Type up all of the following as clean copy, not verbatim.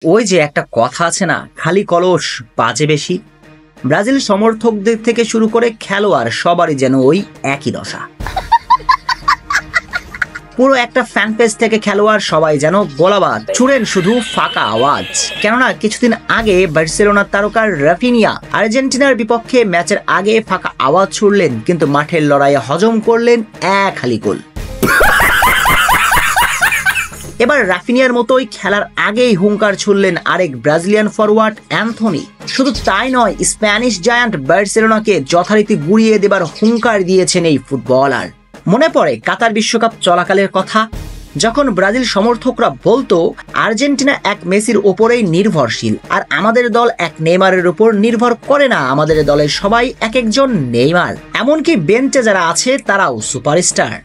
ওই যে একটা কথা আছে না, খালি কলস বাজে বেশি। ব্রাজিল সমর্থকদের থেকে শুরু করে খেলোয়াড় সবারই যেন ওই একই দশা। পুরো একটা ফ্যান পেজ থেকে খেলোয়াড় সবাই যেন গোলাবাদ ছুড়েন শুধু ফাঁকা আওয়াজ। কেননা কিছুদিন আগে বার্সেলোনার তারকা রাফিনিয়া আর্জেন্টিনার বিপক্ষে ম্যাচের আগে ফাঁকা আওয়াজ ছুড়লেন, কিন্তু মাঠের লড়াইয়ে হজম করলেন এক হালি গোল। এবার রাফিনিয়ার মতোই খেলার আগেই হুঙ্কার ছুড়লেন আরেক ব্রাজিলিয়ান ফরওয়ার্ড অ্যান্থনি। শুধু তাই নয়, স্প্যানিশ জায়ান্ট বার্সেলোনাকে যথারীতি গুড়িয়ে দেবার হুঙ্কার দিয়েছেন এই ফুটবলার। মনে পড়ে কাতার বিশ্বকাপ চলাকালের কথা, যখন ব্রাজিল সমর্থকরা বলতো আর্জেন্টিনা এক মেসির ওপরেই নির্ভরশীল, আর আমাদের দল এক নেইমারের উপর নির্ভর করে না, আমাদের দলের সবাই এক একজন নেইমার, এমনকি বেঞ্চে যারা আছে তারাও সুপারস্টার।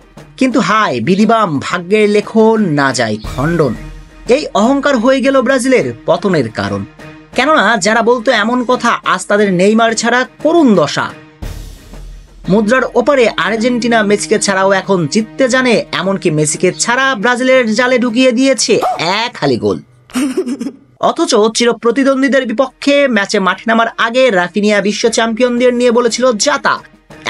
কিন্তু হায় বিধিবাম, ভাগ্যের লেখন না যায় খণ্ডন। এই অহংকার হয়ে গেল ব্রাজিলের পতনের কারণ। কেননা যারা বলতো এমন কথা, আজ তাদের নেইমার ছাড়া করুণ দশা। মুদ্রার ওপারে আর্জেন্টিনা মেসিকে ছাড়াও এখন জিততে জানে, এমনকি মেসিকে ছাড়া ব্রাজিলের জালে ঢুকিয়ে দিয়েছে এক হালি গোল। অথচ চির প্রতিদ্বন্দ্বীদের বিপক্ষে ম্যাচে মাঠে নামার আগে রাফিনিয়া বিশ্ব চ্যাম্পিয়নদের নিয়ে বলেছিল যাতা।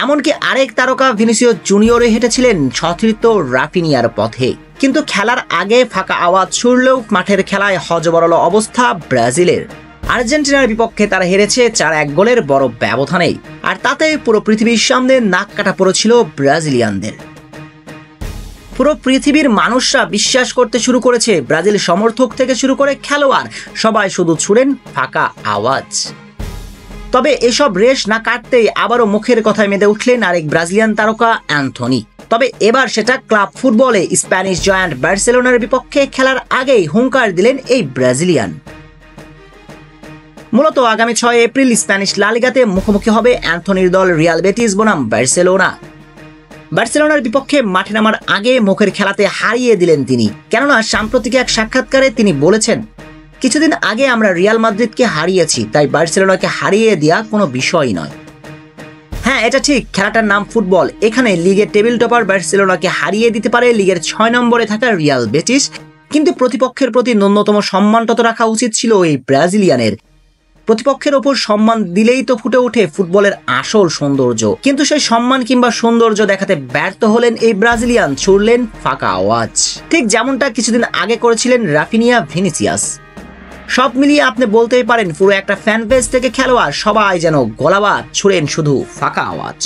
এমনকি আরেক তারকা ভিনিসিয়াস জুনিয়রে হেঁটেছিলেন সতীর্থ রাফিনিয়ার পথে। কিন্তু খেলার আগে ফাঁকা আওয়াজ ছুড়লেও মাঠের খেলায় হজবরল অবস্থা ব্রাজিলের। আর্জেন্টিনার বিপক্ষে তারা হেরেছে 4-1 গোলের বড় ব্যবধানেই, আর তাতে পুরো পৃথিবীর সামনে নাক কাটা পড়েছিল ব্রাজিলিয়ানদের। পুরো পৃথিবীর মানুষরা বিশ্বাস করতে শুরু করেছে ব্রাজিল সমর্থক থেকে শুরু করে খেলোয়াড় সবাই শুধু ছুড়েন ফাঁকা আওয়াজ। তবে এসব রেশ না কাটতেই আবারও মুখের কথায় মেতে উঠলেন আরেক ব্রাজিলিয়ান তারকা অ্যান্থনি। তবে এবার সেটা ক্লাব ফুটবলে স্প্যানিশ জায়ান্ট বার্সেলোনার বিপক্ষে খেলার আগেই হুঙ্কার দিলেন এই ব্রাজিলিয়ান। মূলত আগামী 6 এপ্রিল স্প্যানিশ লা লিগাতে মুখোমুখি হবে অ্যান্থনির দল রিয়াল বেটিস বনাম বার্সেলোনা। বার্সেলোনার বিপক্ষে মাঠে নামার আগে মুখের খেলাতে হারিয়ে দিলেন তিনি। কেননা সাম্প্রতিক এক সাক্ষাৎকারে তিনি বলেছেন, কিছুদিন আগে আমরা রিয়াল মাদ্রিদকে হারিয়েছি, তাই বার্সেলোনাকে হারিয়ে দেওয়া কোনো বিষয় নয়। হ্যাঁ, এটা ঠিক, খেলাটার নাম ফুটবল। এখানে লিগের টেবিল টপার বার্সেলোনাকে হারিয়ে দিতে পারে লিগের 6 নম্বরে থাকা রিয়াল বেটিস, কিন্তু প্রতিপক্ষের প্রতি ন্যূনতম সম্মানটা তো রাখা উচিত ছিল এই ব্রাজিলিয়ানের। প্রতিপক্ষের ওপর সম্মান দিলেই তো ফুটে ওঠে ফুটবলের আসল সৌন্দর্য, কিন্তু সেই সম্মান কিংবা সৌন্দর্য দেখাতে ব্যর্থ হলেন এই ব্রাজিলিয়ান, ছুড়লেন ফাঁকা আওয়াজ, ঠিক যেমনটা কিছুদিন আগে করেছিলেন রাফিনিয়া ভিনিসিয়াস। সব মিলিয়ে আপনি বলতেই পারেন পুরো একটা ফ্যান পেজ থেকে খেলোয়াড় সবাই যেন গলাবাজ ছুড়েন শুধু ফাঁকা আওয়াজ।